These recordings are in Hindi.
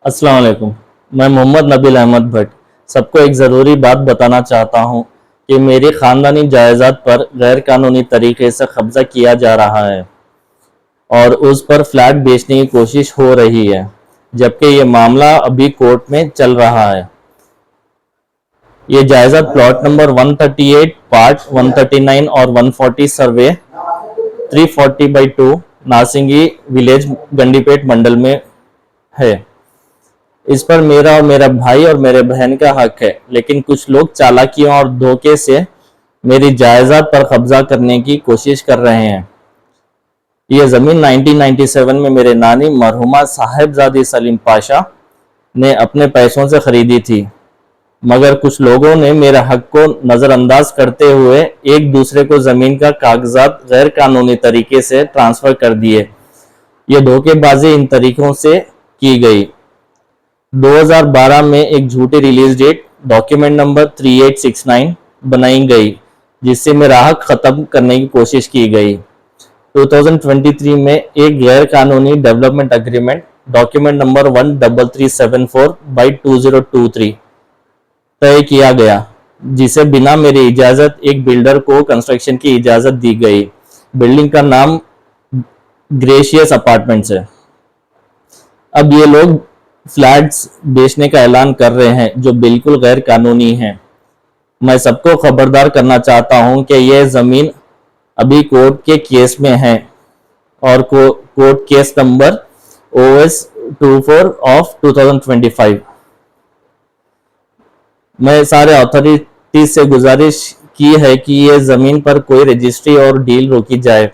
अस्सलाम वालेकुम। मैं मोहम्मद नबील अहमद भट्ट सबको एक ज़रूरी बात बताना चाहता हूँ कि मेरी ख़ानदानी जायदाद पर गैर कानूनी तरीके से कब्ज़ा किया जा रहा है और उस पर फ्लैट बेचने की कोशिश हो रही है, जबकि ये मामला अभी कोर्ट में चल रहा है। ये जायदाद प्लॉट नंबर 138 पार्ट 139 और 140 सर्वे 340/2 नासिंगी विलेज गंडीपेट मंडल में है। इस पर मेरा और मेरा भाई और मेरे बहन का हक है, लेकिन कुछ लोग चालाकियों और धोखे से मेरी जायदाद पर कब्जा करने की कोशिश कर रहे हैं। यह ज़मीन 1997 में मेरे नानी मरहुमा साहिबजादी सलीम पाशा ने अपने पैसों से खरीदी थी, मगर कुछ लोगों ने मेरे हक को नज़रअंदाज करते हुए एक दूसरे को ज़मीन का कागजात गैर कानूनी तरीके से ट्रांसफ़र कर दिए। ये धोखेबाजी इन तरीकों से की गई। 2012 में एक झूठी रिलीज डेट डॉक्यूमेंट नंबर 3869 बनाई गई, जिससे मेरा हक खत्म करने की कोशिश की गई। 2023 में एक गैर कानूनी डेवलपमेंट एग्रीमेंट डॉक्यूमेंट नंबर 13374/2023 तय किया गया, जिसे बिना मेरी इजाजत एक बिल्डर को कंस्ट्रक्शन की इजाजत दी गई। बिल्डिंग का नाम ग्रेशियस अपार्टमेंट्स है। अब ये लोग फ्लैट्स बेचने का ऐलान कर रहे हैं, जो बिल्कुल गैर कानूनी है। मैं सबको खबरदार करना चाहता हूं कि यह ज़मीन अभी कोर्ट के केस में है और court case number OS24 of 2025। मैं सारे अथॉरिटी से गुजारिश की है कि ये ज़मीन पर कोई रजिस्ट्री और डील रोकी जाए,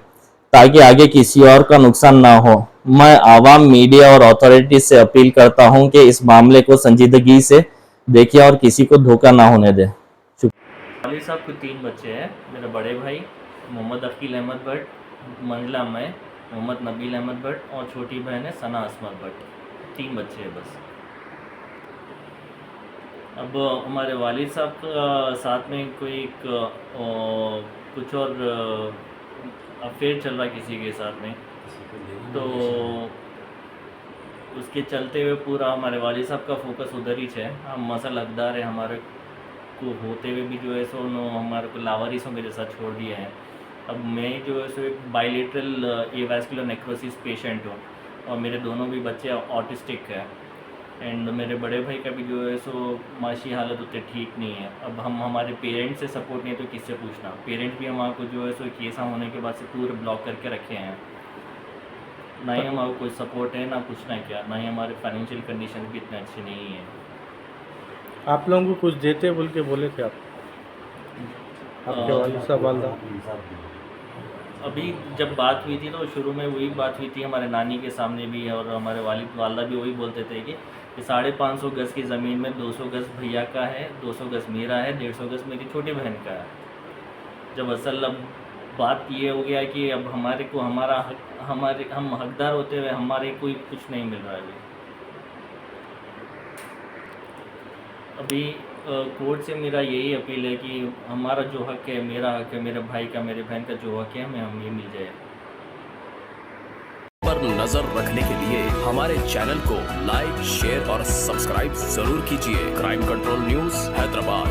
ताकि आगे किसी और का नुकसान ना हो। मैं आवाम, मीडिया और अथॉरिटी से अपील करता हूं कि इस मामले को संजीदगी से देखें और किसी को धोखा ना होने दें। वाली साहब को 3 बच्चे हैं। मेरे बड़े भाई मोहम्मद अकील अहमद भट्ट, मंगला मैं मोहम्मद नबील अहमद भट्ट और छोटी बहन है सना असमत भट्ट। 3 बच्चे हैं बस। अब हमारे वालिद साहब का साथ में कोई एक कुछ और अफेयर चल रहा है किसी के साथ में, तो उसके चलते हुए पूरा हमारे वालिद साहब का फोकस उधर ही है। हम मसल हकदार है, हमारे को होते हुए भी जो है सो हमारे को लावारिसों के जैसा छोड़ दिया है। अब मैं जो है सो एक बायलेटरल एवास्कुलर नेक्रोसिस पेशेंट हूँ और मेरे दोनों भी बच्चे ऑटिस्टिक है। एंड मेरे बड़े भाई का भी जो है सो माशी हालत उतनी ठीक नहीं है। अब हम हमारे पेरेंट्स से सपोर्ट नहीं तो किससे पूछना। पेरेंट्स भी हमारे को जो है सो केस होने के बाद से पूरे ब्लॉक करके रखे हैं। ना ही हमारा कोई सपोर्ट है, ना कुछ ना क्या, ना ही हमारे फाइनेंशियल कंडीशन भी इतने अच्छे नहीं है। आप लोगों को कुछ देते बोल के बोले थे आप, आपके वालिद साहब वालदा? अभी जब बात हुई थी तो शुरू में वही बात हुई थी हमारे नानी के सामने भी, और हमारे वालिद वालदा भी वही बोलते थे कि 550 गज़ की ज़मीन में 200 गज़ भैया का है, 200 गज़ मेरा है, 150 गज़ मेरी छोटी बहन का है। जब असल अब बात ये हो गया कि अब हमारे को हमारा हम हकदार होते हुए हमारे कोई कुछ नहीं मिल रहा है। अभी कोर्ट से मेरा यही अपील है कि हमारा जो हक है, मेरा हक है, मेरे भाई का, मेरे बहन का जो हक है, हमें ये मिल जाए। पर नजर रखने के लिए हमारे चैनल को लाइक, शेयर और सब्सक्राइब जरूर कीजिए। Crime control news Hyderabad.